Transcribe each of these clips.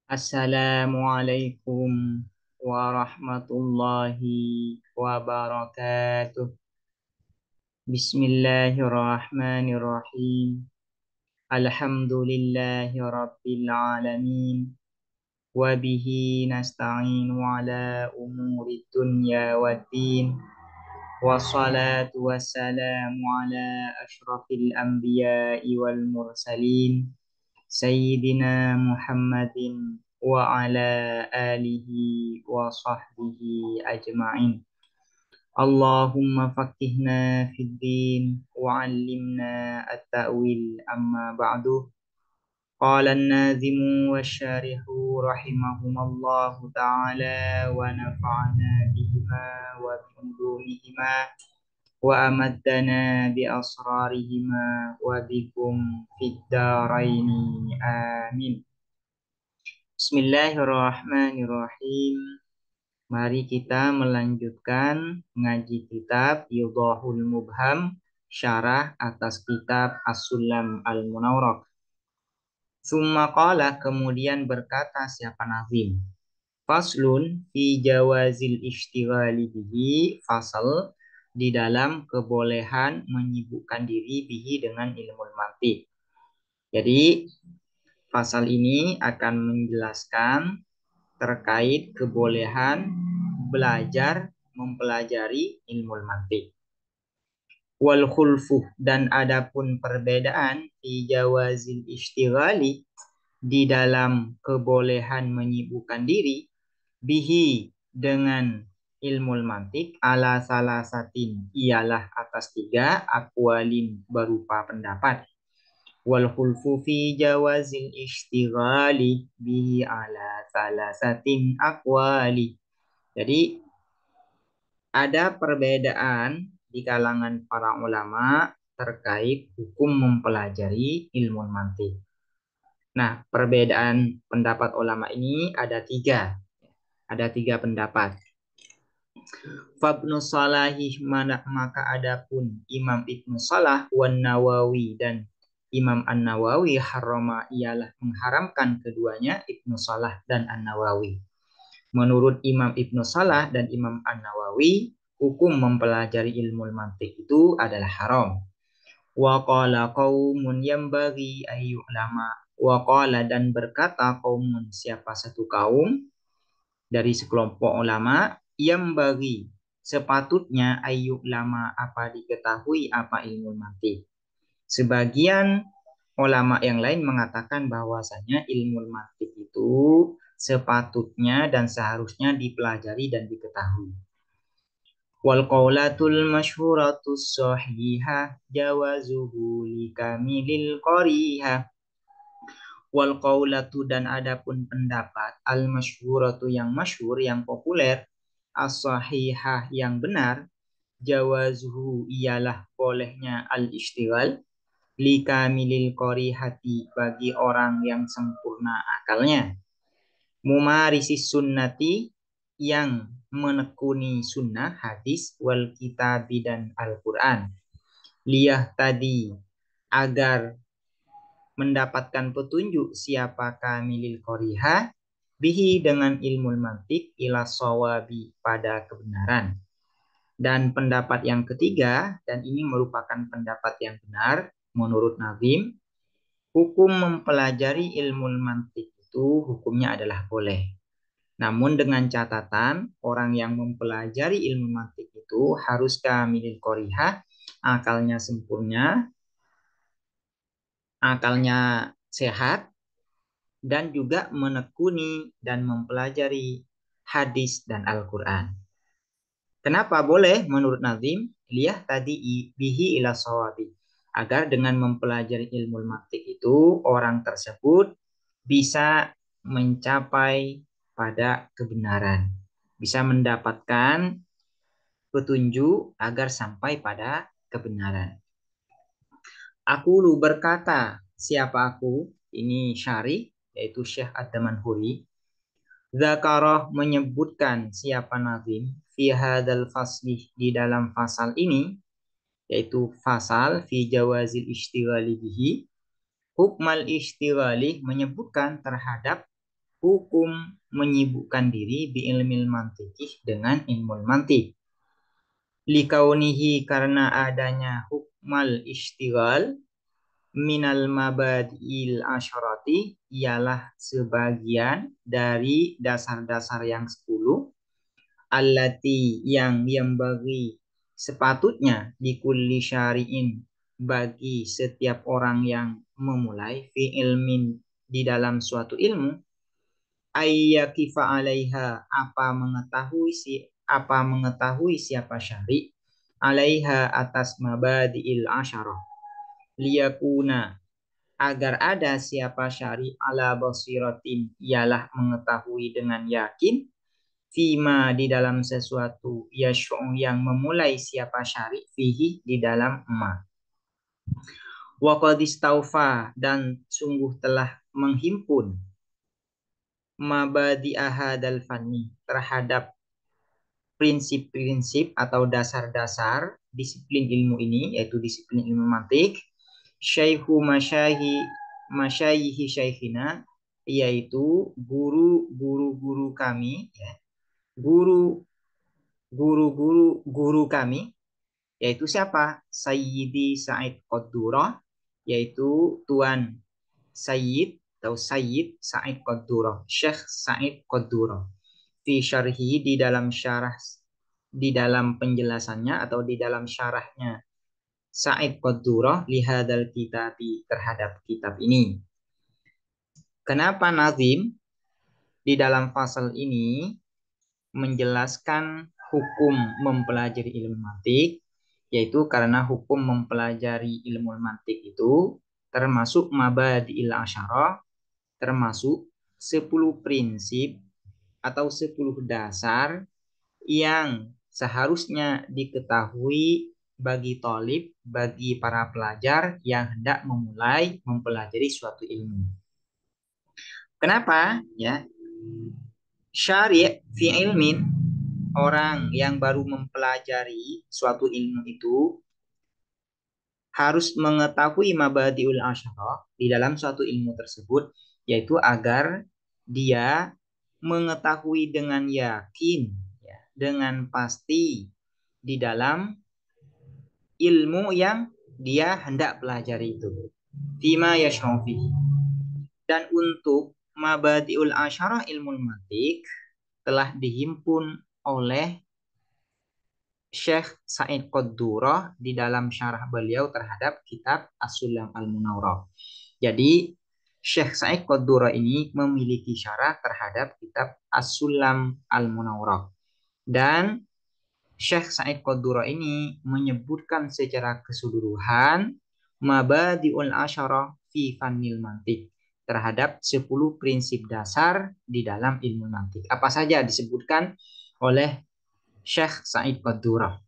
Assalamualaikum warahmatullahi wabarakatuh. Bismillahirrahmanirrahim. Alhamdulillahi rabbil alamin. Wabihi nasta'inu ala umuri dunya waddin. Wassalatu wassalamu ala ashrafil anbiya'i wal mursalin. Sayyidina Muhammadin wa ala alihi wa sahbihi ajma'in. Allahumma faqihna fid din wa 'allimna at-ta'wil amma ba'du. Qala an-nazimu wasyarihu rahimahumallahu ta'ala wa nafa'ana bihima wa bi'ulumihima wa amaddana bi asrarihima wa bikum fid daraini amin. Bismillahirrahmanirrahim. Mari kita melanjutkan ngaji kitab Yudhahul Mubham, syarah atas kitab As-Sulam Al-Munawwarah. Summa qala, kemudian berkata siapa Nazim. Faslun fi jawazil ishtighali bihi, fasal di dalam kebolehan menyibukkan diri bihi dengan ilmu mantiq. Jadi pasal ini akan menjelaskan terkait kebolehan belajar mempelajari ilmu mantiq. Wal khulfu, dan adapun perbedaan di jawazil ishtighali di dalam kebolehan menyibukkan diri bihi dengan ilmu mantiq ala salasatin, ialah atas 3 aqwalin berupa pendapat. Wal khulfu fi jawazil ishtighali bihi ala salasatin aqwali. Jadi ada perbedaan di kalangan para ulama terkait hukum mempelajari ilmu mantiq. Nah, perbedaan pendapat ulama ini ada 3. Ada 3 pendapat. Fabnu Salahih, maka adapun Imam Ibnu Salah wan Nawawi dan Imam An-Nawawi harama, ialah mengharamkan keduanya, Ibnu Salah dan An-Nawawi. Menurut Imam Ibnu Salah dan Imam An-Nawawi, hukum mempelajari ilmu mantiq itu adalah haram. Wa qala qaumun yambaghi ayyu'lama. Wa qala, dan berkata qaumun, siapa satu kaum dari sekelompok ulama, yambaghi, sepatutnya ayyu'lama, apa diketahui apa ilmu mantiq. Sebagian ulama yang lain mengatakan bahwasanya ilmu mantiq itu sepatutnya dan seharusnya dipelajari dan diketahui. Wal qaulatul masyhuratus sahihah jawazuhu likamilil qarihah. Wal qaulatu, dan adapun pendapat al masyhuratu yang masyhur, yang populer, as-sahihah yang benar, jawazuhu ialah bolehnya al istighal likamilil qarihati, bagi orang yang sempurna akalnya, mumarisis sunnati, yang menekuni sunnah, hadis, wal kitabi, dan Al-Quran, liyah tadi, agar mendapatkan petunjuk siapa kamilil qariha bihi, dengan ilmu mantiq, ila sawabi, pada kebenaran. Dan pendapat yang ketiga, dan ini merupakan pendapat yang benar menurut Nazim, hukum mempelajari ilmu mantiq itu hukumnya adalah boleh. Namun dengan catatan, orang yang mempelajari ilmu mantiq itu harus kamilil qariha, akalnya sempurna, akalnya sehat, dan juga menekuni dan mempelajari hadis dan Al-Quran. Kenapa boleh menurut Nazim? Liyah tadi bihi ila sawabi, agar dengan mempelajari ilmu mantiq itu orang tersebut bisa mencapai pada kebenaran, bisa mendapatkan petunjuk agar sampai pada kebenaran. Aku lu berkata, siapa aku? Ini syarih, yaitu Syekh Ad-Damanhuri. Zakarah, menyebutkan siapa Nazim, fi hadal fasli, di dalam fasal ini, yaitu fasal fi jawazil ishtighali bihi, hukmal ishtighali, menyebutkan terhadap hukum menyibukkan diri bi ilmil mantiqih dengan ilmu mantik. Likaunihi karena adanya hukmal istighal minal mabadil asyarati ialah sebagian dari dasar-dasar yang 10 allati yang bagi sepatutnya dikulli syari'in bagi setiap orang yang memulai fi ilmin di dalam suatu ilmu ayyakifa alaiha apa mengetahui siapa syari alaiha atas mabadiil asyarah liyakuna agar ada siapa syari ala basiratin ialah mengetahui dengan yakin fima di dalam sesuatu yash'u yang memulai siapa syari fihi di dalam ma wa qad istaufa dan sungguh telah menghimpun mabadi ahadal fanni terhadap prinsip-prinsip atau dasar-dasar disiplin ilmu ini yaitu disiplin ilmu mantik syaihu masyayihi syaikhina yaitu guru-guru kami ya, guru kami yaitu siapa? Sayyidi Sa'id Qaddurah yaitu Tuan Sayyid atau Sayyid Sa'id Qaddurah, Syekh Sa'id Qaddurah. Fi syarhi di dalam penjelasannya atau di dalam syarahnya Sa'id Qaddurah lihadal kitabi terhadap kitab ini. Kenapa nazim di dalam fasal ini menjelaskan hukum mempelajari ilmu mantik, yaitu karena hukum mempelajari ilmu mantik itu termasuk mabadi'il asyarah, termasuk 10 prinsip atau 10 dasar yang seharusnya diketahui bagi tolib, bagi para pelajar yang hendak memulai mempelajari suatu ilmu. Kenapa? Ya, syari' fi ilmin, orang yang baru mempelajari suatu ilmu itu harus mengetahui mabadiul asyarah di dalam suatu ilmu tersebut, yaitu agar dia mengetahui dengan yakin, ya, dengan pasti di dalam ilmu yang dia hendak pelajari itu. Fima yashrafi. Dan untuk mabadiul asyarah ilmu mantik telah dihimpun oleh Syekh Sa'id Qaddurah di dalam syarah beliau terhadap kitab As-Sulam Al-Munawwarah. Jadi Syekh Sa'id Qaddurah ini memiliki syarah terhadap kitab As-Sulam Al-Munawwarah. Dan Syekh Sa'id Qaddurah ini menyebutkan secara keseluruhan mabadi'ul asyarah fi fannil mantik terhadap 10 prinsip dasar di dalam ilmu mantik. Apa saja disebutkan oleh Syekh Sa'id Qaddurah.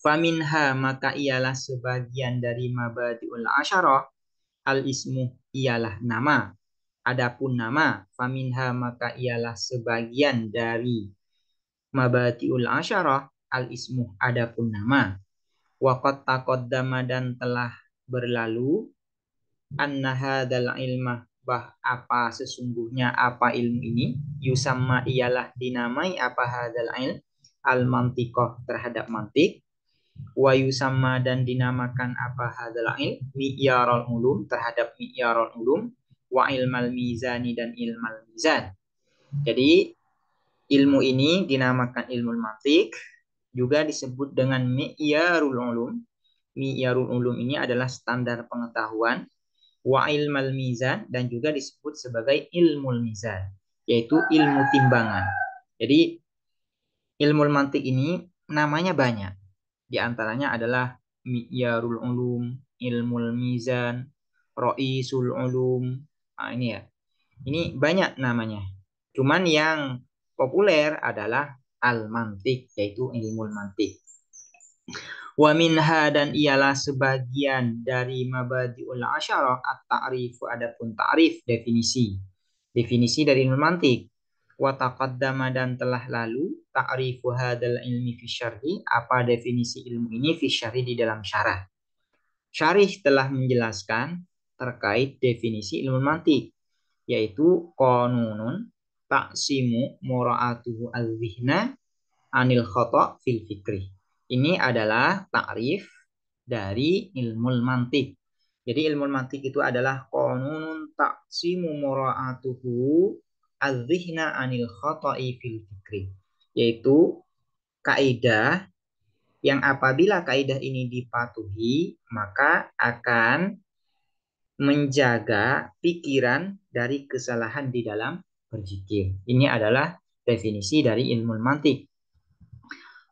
Faminha maka ialah sebagian dari mabadi'ul asyarah al-ismu ialah nama. Adapun nama, faminha maka ialah sebagian dari mabadi'ul asyarah al-ismu adapun nama. Waqad taqaddama dan telah berlalu anna hadzal ilma apa sesungguhnya apa ilmu ini yusamma ialah dinamai apa hadzal ilm al-mantiqah terhadap mantik wa yusamma dan dinamakan apa hadzal ilm mi'yarul ulum terhadap mi'yarul ulum wa ilmal mizani dan ilmal mizan. Jadi ilmu ini dinamakan ilmu mantik, juga disebut dengan mi'yarul ulum. Mi'yarul ulum ini adalah standar pengetahuan. Wa ilmal mizan dan juga disebut sebagai ilmu mizan, yaitu ilmu timbangan. Jadi ilmu mantik ini namanya banyak. Di antaranya adalah mi'yarul ulum, ilmu mizan, ra'isul ulum. Nah, ini ya. Ini banyak namanya. Cuman yang populer adalah al-mantik, yaitu ilmu mantik. Wa minha dan ialah sebagian dari mabadi'ul asyarah at-ta'rif adapun ta'rif definisi. Definisi dari ilmu mantik. Wa taqaddama dan telah lalu ta'rifu hadzal ilmi fi syarhi apa definisi ilmu ini fi syarhi di dalam syarah. Syarih telah menjelaskan terkait definisi ilmu mantik. yaitu qanunun taksimu mura'atuhu al-zihna anil khata' fil fikri. Ini adalah takrif dari ilmu mantik. Jadi ilmu mantik itu adalah qanunun taksimu mura'atuhu al-zihna anil khata'i fil fikri. Yaitu kaidah yang apabila kaidah ini dipatuhi, maka akan menjaga pikiran dari kesalahan di dalam berzikir. Ini adalah definisi dari ilmu mantik.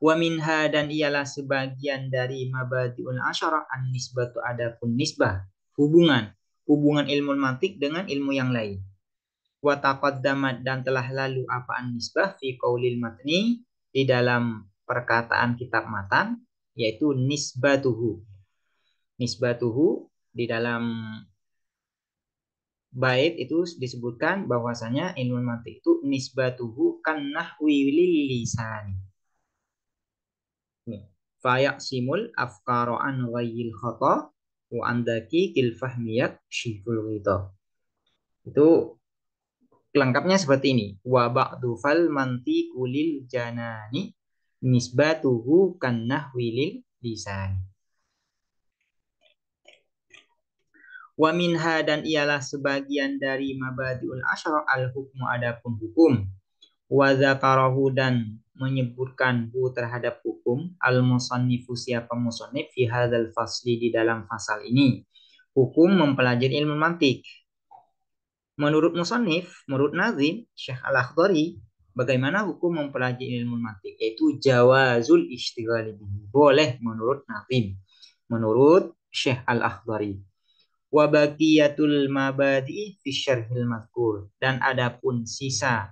Wa minha, dan ialah sebagian dari mabadiul asyarah an-nisbatu, adapun nisbah, hubungan ilmu mantik dengan ilmu yang lain. Wa taqaddamat, dan telah lalu apa an-nisbah fi qaulil matni, di dalam perkataan kitab matan, yaitu nisbatuhu. Nisbatuhu di dalam bait itu disebutkan bahwasanya ilmu mantik itu nisbatuhu kan nahwi lil lisan. Fayaqsimul afqara an ghayyil khata wa andaki kil fahmiyat syiful ghita. Itu lengkapnya seperti ini. Wa ba'du fal mantiqu lil janani nisbatuhu kan nahwi lil lisan. Wa minha, dan ialah sebagian dari mabadiul asyara al hukmu, adapun hukum. Wa dzakarahu, dan menyebutkan terhadap hukum al musannifu, siapa musannif, fi hadzal fasli, di dalam fasal ini. Hukum mempelajari ilmu mantik. Menurut musannif, menurut nazim Syekh Al-Akhdari, bagaimana hukum mempelajari ilmu mantik? Yaitu jawazul ishtighali bihi. Boleh menurut nazim. Menurut Syekh Al-Akhdari. Wa baqiyatul mabadi fi syarhil mazkur, dan adapun sisa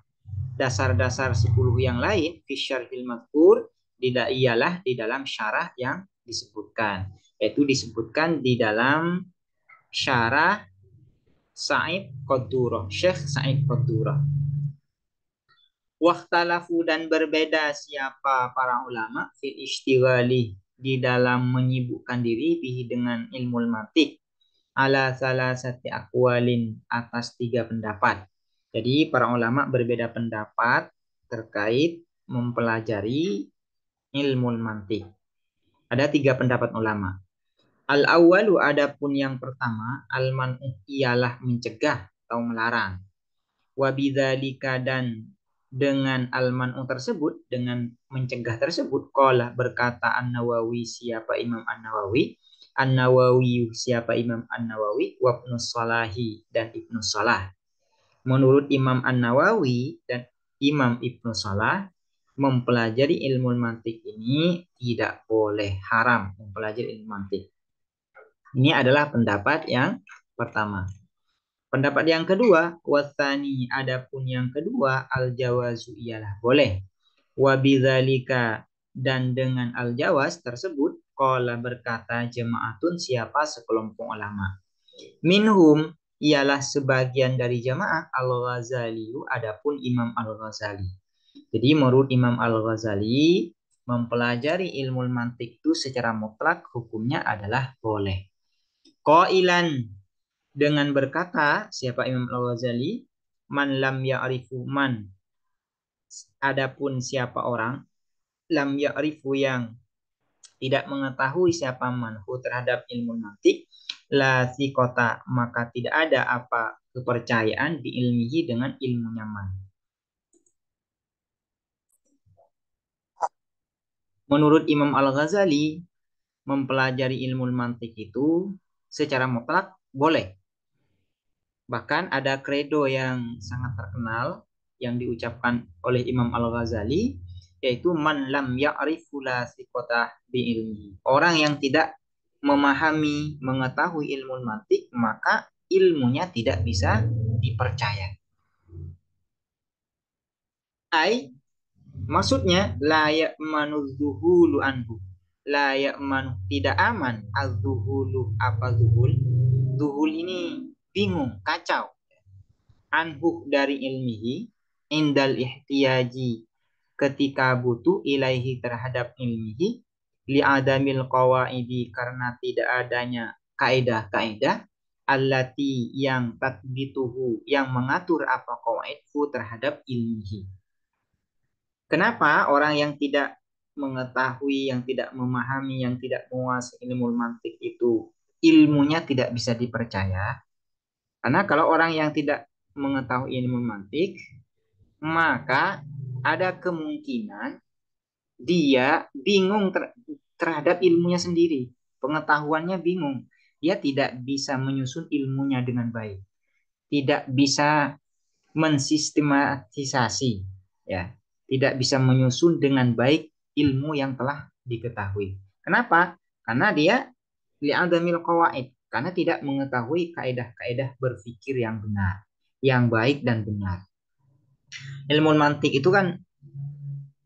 dasar-dasar 10 yang lain fi syarhil mazkur, tidak ialah di dalam syarah yang disebutkan, yaitu disebutkan di dalam syarah Sa'id Qadurah, Syekh Sa'id Qadurah. Waktalafu, dan berbeda siapa para ulama fil istighali, di dalam menyibukkan diri bihi dengan ilmu mantik, ala salasati aqwalin, atas 3 pendapat. Jadi para ulama berbeda pendapat terkait mempelajari ilmu mantik. Ada 3 pendapat ulama. Al-awwalu, adapun yang pertama, al-man'u, ialah mencegah atau melarang. Wa bidzalika, dan dengan al-man'u tersebut, dengan mencegah tersebut, qala, berkata An-Nawawi, siapa Imam An-Nawawi, An-Nawawi, siapa Imam An-Nawawi, wa Ibnus Salahi, dan Ibnus Salah. Menurut Imam An-Nawawi dan Imam Ibnu Salah, mempelajari ilmu mantik ini tidak boleh, haram mempelajari ilmu mantik. Ini adalah pendapat yang pertama. Pendapat yang kedua, wasani, adapun yang kedua, al-jawazu, ialah boleh. Wa bidzalika, dan dengan al-jawaz tersebut, qala, berkata jamaatun, siapa sekelompok ulama. Minhum, ialah sebagian dari jamaah, al-Ghazali, adapun Imam Al-Ghazali. Jadi menurut Imam Al-Ghazali, mempelajari ilmu mantik itu secara mutlak hukumnya adalah boleh. Qailan, dengan berkata siapa Imam Al-Ghazali, man lam ya'rifu man, adapun siapa orang, lam ya'rifu, yang tidak mengetahui siapa manhu terhadap ilmu mantik, la thiqata, maka tidak ada apa kepercayaan bi ilmihi, dengan ilmunya man. Menurut Imam Al-Ghazali, mempelajari ilmu mantik itu secara mutlak boleh. Bahkan ada kredo yang sangat terkenal yang diucapkan oleh Imam Al-Ghazali, yaitu man lam ya'rifu la thiqata bi ilmihi. Orang yang tidak memahami, mengetahui ilmu mantik, maka ilmunya tidak bisa dipercaya. Ai, maksudnya layak manuzuhulu anhu. Layak manu, tidak aman. Az-zuhulu, apa zuhul? Zuhul ini bingung, kacau. Anhu, dari ilmihi, indal ihtiyaji, ketika butuh, ilaihi, terhadap ilmihi, li adamil qawaidi, karena tidak adanya kaidah-kaidah, allati yang tatbituhu yang mengatur apa qawaidku terhadap ilmihi. Kenapa orang yang tidak mengetahui, yang tidak memahami, yang tidak menguasai ilmu mantik itu ilmunya tidak bisa dipercaya? Karena kalau orang yang tidak mengetahui ilmu mantik, maka ada kemungkinan dia bingung terhadap ilmunya sendiri. Pengetahuannya bingung. Dia tidak bisa menyusun ilmunya dengan baik. Tidak bisa mensistematisasi, ya, tidak bisa menyusun dengan baik ilmu yang telah diketahui. Kenapa? Karena dia li'adamil qawaid, karena tidak mengetahui kaedah-kaedah berpikir yang benar, yang baik dan benar. Ilmu mantik itu kan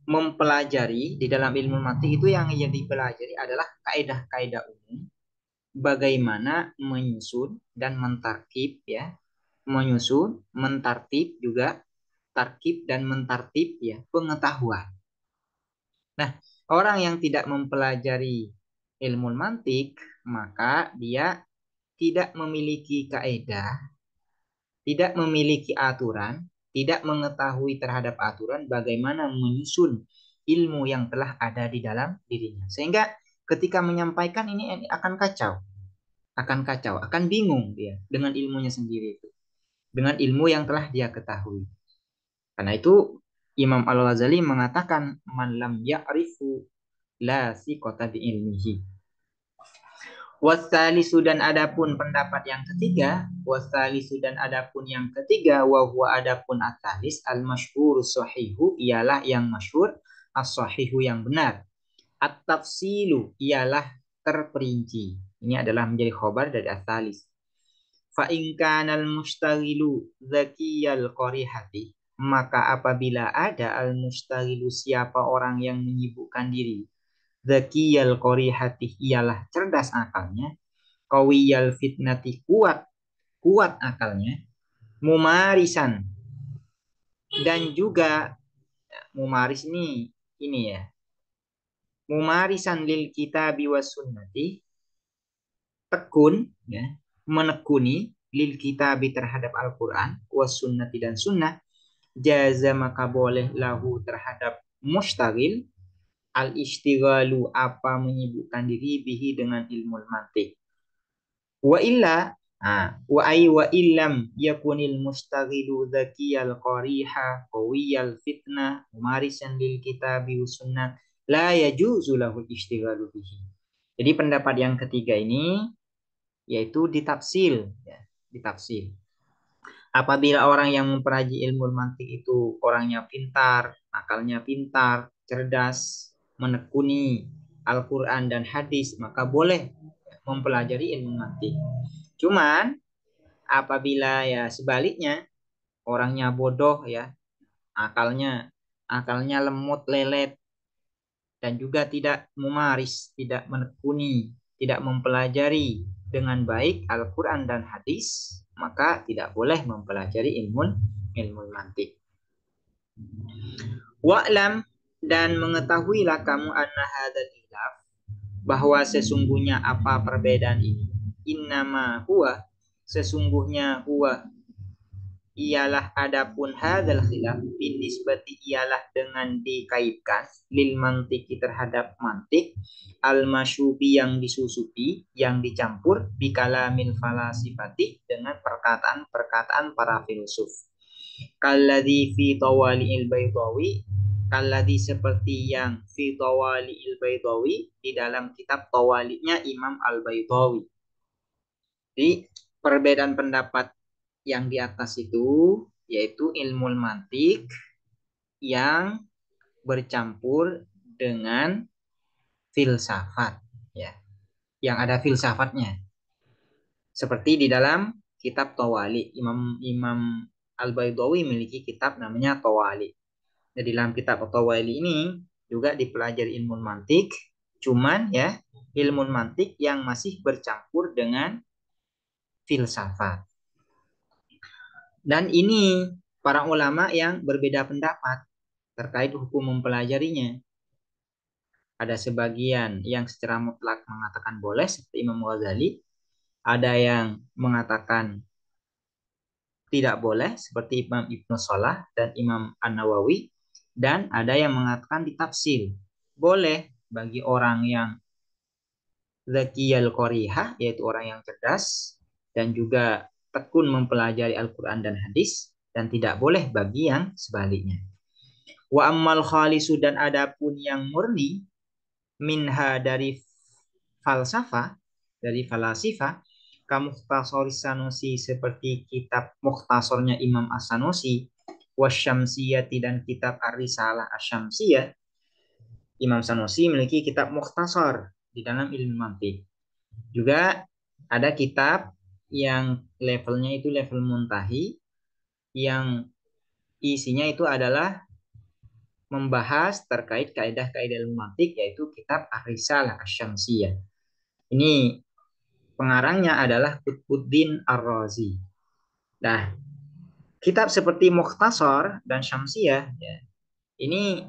mempelajari, di dalam ilmu mantik itu yang dipelajari adalah kaedah-kaedah umum bagaimana menyusun dan mentarkib, ya, menyusun, mentartib juga, tarkib dan mentartib, ya, pengetahuan. Nah, orang yang tidak mempelajari ilmu mantik, maka dia tidak memiliki kaedah, tidak memiliki aturan, tidak mengetahui terhadap aturan bagaimana menyusun ilmu yang telah ada di dalam dirinya. Sehingga ketika menyampaikan ini akan kacau, akan bingung dia dengan ilmunya sendiri itu, dengan ilmu yang telah dia ketahui. Karena itu Imam Al-Ghazali mengatakan man lam ya'rifu la siqata bi ilmihi. Wasalisu dan adapun pendapat yang ketiga, wasalisu dan adapun yang ketiga, wa huwa adapun atalis al-masyhur sahihu ialah yang masyhur, as-sahihu yang benar. At-tafsilu ialah terperinci. Ini adalah menjadi khobar dari atalis. Fa in kana al-mustaghilu zakiyal qarihati, maka apabila ada al-mustaghilu siapa orang yang menyibukkan diri, zakiyal qarihati ialah cerdas akalnya, qawiyal fitnati kuat akalnya, mumarisan dan juga mumaris ini ya, mumarisan lil kitabi was sunnati, tekun, ya, menekuni lil kitabi terhadap Al-Qur'an was sunnati dan sunnah, jaza maka boleh lahu terhadap mustagil al istighalu apa menyibukkan diri bihi dengan ilmu mantik. Wa illa, wa ay wa illam yakunil mustaghilu dzakiyal qariha qawiyal fitnah marisan lil kitabi sunnah la yajuzu lahu istighalu bihi. Jadi pendapat yang ketiga ini yaitu ditafsil, ya, ditafsil. Apabila orang yang mempelajari ilmu mantik itu orangnya pintar, akalnya pintar, cerdas, menekuni Al-Quran dan hadis, maka boleh mempelajari ilmu mantik. Cuman apabila ya sebaliknya orangnya bodoh, ya, akalnya akalnya lemot lelet dan juga tidak mumaris, tidak menekuni, tidak mempelajari dengan baik Al-Quran dan hadis, maka tidak boleh mempelajari ilmu mantik. Wa'lam dan mengetahuilah kamu anna hadzal khilaf bahwa sesungguhnya apa perbedaan ini, innama huwa sesungguhnya huwa ialah adapun hadzal khilaf bin nisbati ialah dengan dikaitkan lil mantiki terhadap mantik al masyubi yang disusupi yang dicampur bikalamil falasifati dengan perkataan-perkataan para filsuf kalladzi fi tawali il baydawi kalladzi seperti yang fi tawali il baydawi di dalam kitab tawalinya Imam al Baydawi. Jadi perbedaan pendapat yang di atas itu yaitu ilmu mantik yang bercampur dengan filsafat, ya, yang ada filsafatnya seperti di dalam kitab Tawali. Imam Al-Baydawi memiliki kitab namanya Tawali. Jadi dalam kitab Tawali ini juga dipelajari ilmu mantik, cuman ya ilmu mantik yang masih bercampur dengan filsafat. Dan ini para ulama yang berbeda pendapat terkait hukum mempelajarinya. Ada sebagian yang secara mutlak mengatakan boleh seperti Imam Ghazali, Ada yang mengatakan tidak boleh seperti Imam Ibnu Salah dan Imam An-Nawawi, dan ada yang mengatakan ditafsir boleh bagi orang yang zakiyal qorihah, yaitu orang yang cerdas dan juga tekun mempelajari Al-Quran dan hadis, dan tidak boleh bagi yang sebaliknya. Wa ammal khalisu, dan adapun yang murni minha dari falsafah, dari falasifah, kamukhtasor Sanusi seperti kitab mukhtasornya Imam As-Sanusi, wasyamsiyati dan kitab Ar-Risalah Asy-Syamsiyah. Imam Sanusi memiliki kitab mukhtasar di dalam ilmu mantik. Juga ada kitab yang levelnya itu level muntahi, yang isinya itu adalah membahas terkait kaidah-kaidah ilmu mantik, yaitu kitab Ar-Risalah Asy-Syamsiyah. Ini pengarangnya adalah Qutbuddin Ar-Razi. Nah, kitab seperti Mukhtasar dan Syamsiyah, ya, ini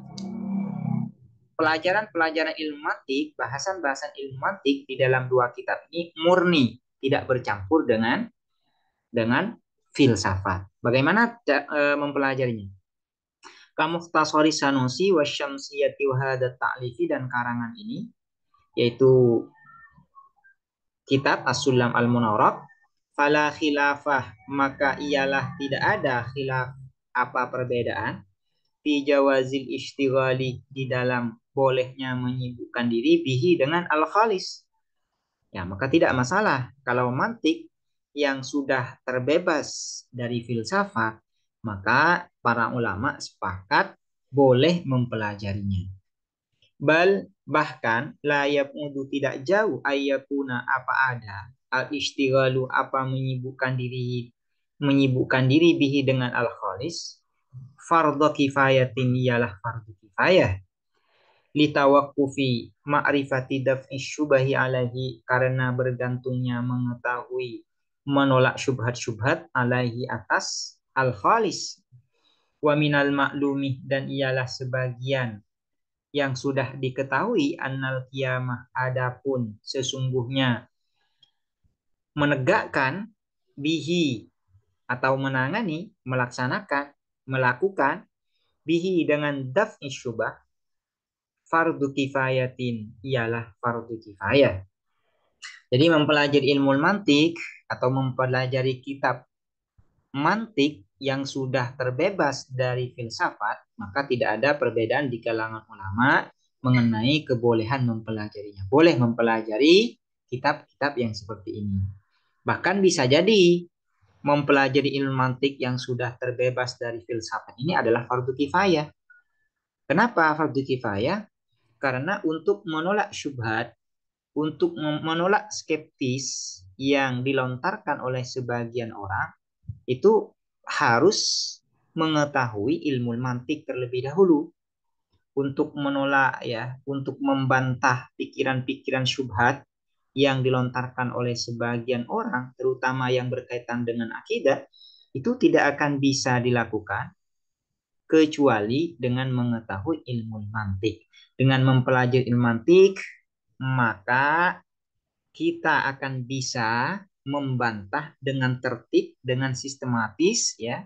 pelajaran-pelajaran ilmu mantik, bahasan-bahasan ilmu mantik di dalam dua kitab ini murni, tidak bercampur dengan filsafat. Bagaimana mempelajarinya? Kamukhtasari Sanusi wasyamsiyati wahadat ta'lifi, dan karangan ini yaitu kitab As-Sulam Al-Munawwarah, fala khilafah, maka ialah tidak ada khilaf, apa perbedaan, fi jawazil istighali, di dalam bolehnya menyibukkan diri bihi dengan al-khalis. Ya, maka tidak masalah kalau mantik yang sudah terbebas dari filsafat, maka para ulama sepakat boleh mempelajarinya. Bal, bahkan layak untuk tidak jauh ayakuna apa ada al istighalu, apa menyibukkan diri bihi dengan al khalis, fardhu kifayatin, ialah fardu kifayah, litawakkufi ma'rifati daf'i syubahi alaihi, karena bergantungnya mengetahui menolak syubhat-syubhat alaihi, atas al khalis, wa minal maklumi, dan ialah sebagian yang sudah diketahui, annal kiamah, adapun sesungguhnya menegakkan, bihi atau menangani, melaksanakan, melakukan, bihi dengan daf'i syubah, fardu kifayatin, ialah fardu kifayah. Jadi mempelajari ilmu mantik atau mempelajari kitab mantik yang sudah terbebas dari filsafat, maka tidak ada perbedaan di kalangan ulama mengenai kebolehan mempelajarinya. Boleh mempelajari kitab-kitab yang seperti ini. Bahkan bisa jadi mempelajari ilmu mantik yang sudah terbebas dari filsafat ini adalah fardu kifayah. Kenapa fardu kifayah? Karena untuk menolak syubhat, untuk menolak skeptis yang dilontarkan oleh sebagian orang, itu harus mengetahui ilmu mantik terlebih dahulu, untuk menolak, ya, untuk membantah pikiran-pikiran syubhat yang dilontarkan oleh sebagian orang, terutama yang berkaitan dengan akidah. Itu tidak akan bisa dilakukan kecuali dengan mengetahui ilmu mantik. Dengan mempelajari ilmu mantik, maka kita akan bisa membantah dengan tertib, dengan sistematis, ya,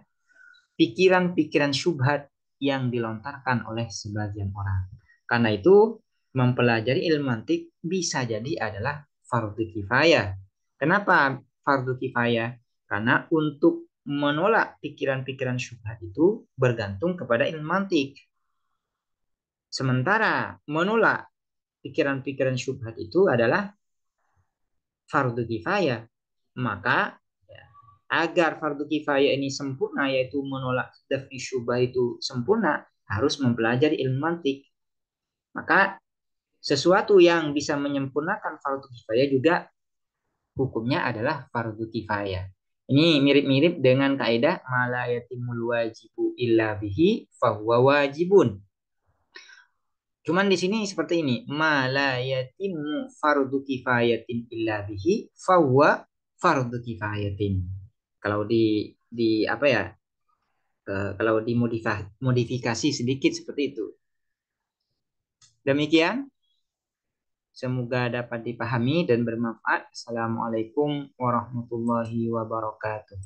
pikiran-pikiran syubhat yang dilontarkan oleh sebagian orang. Karena itu, mempelajari ilmu mantik bisa jadi adalah fardu kifayah. Kenapa fardu kifayah? Karena untuk menolak pikiran-pikiran syubhat itu bergantung kepada ilmu mantik. Sementara menolak pikiran-pikiran syubhat itu adalah fardu kifayah. Maka ya, agar fardu kifayah ini sempurna, yaitu menolak daf'i syubah itu sempurna, harus mempelajari ilmu mantik. Maka sesuatu yang bisa menyempurnakan fardu kifayah juga hukumnya adalah fardu kifayah. Ini mirip-mirip dengan kaidah mala yatimul wajibu illa bihi fahuwa wajibun. Cuman di sini seperti ini, mala yatimu fardu kifayatin illa bihi fahuwa fardu kifayatin. Kalau di apa ya? Kalau dimodifikasi sedikit seperti itu. Demikian. Semoga dapat dipahami dan bermanfaat. Assalamualaikum warahmatullahi wabarakatuh.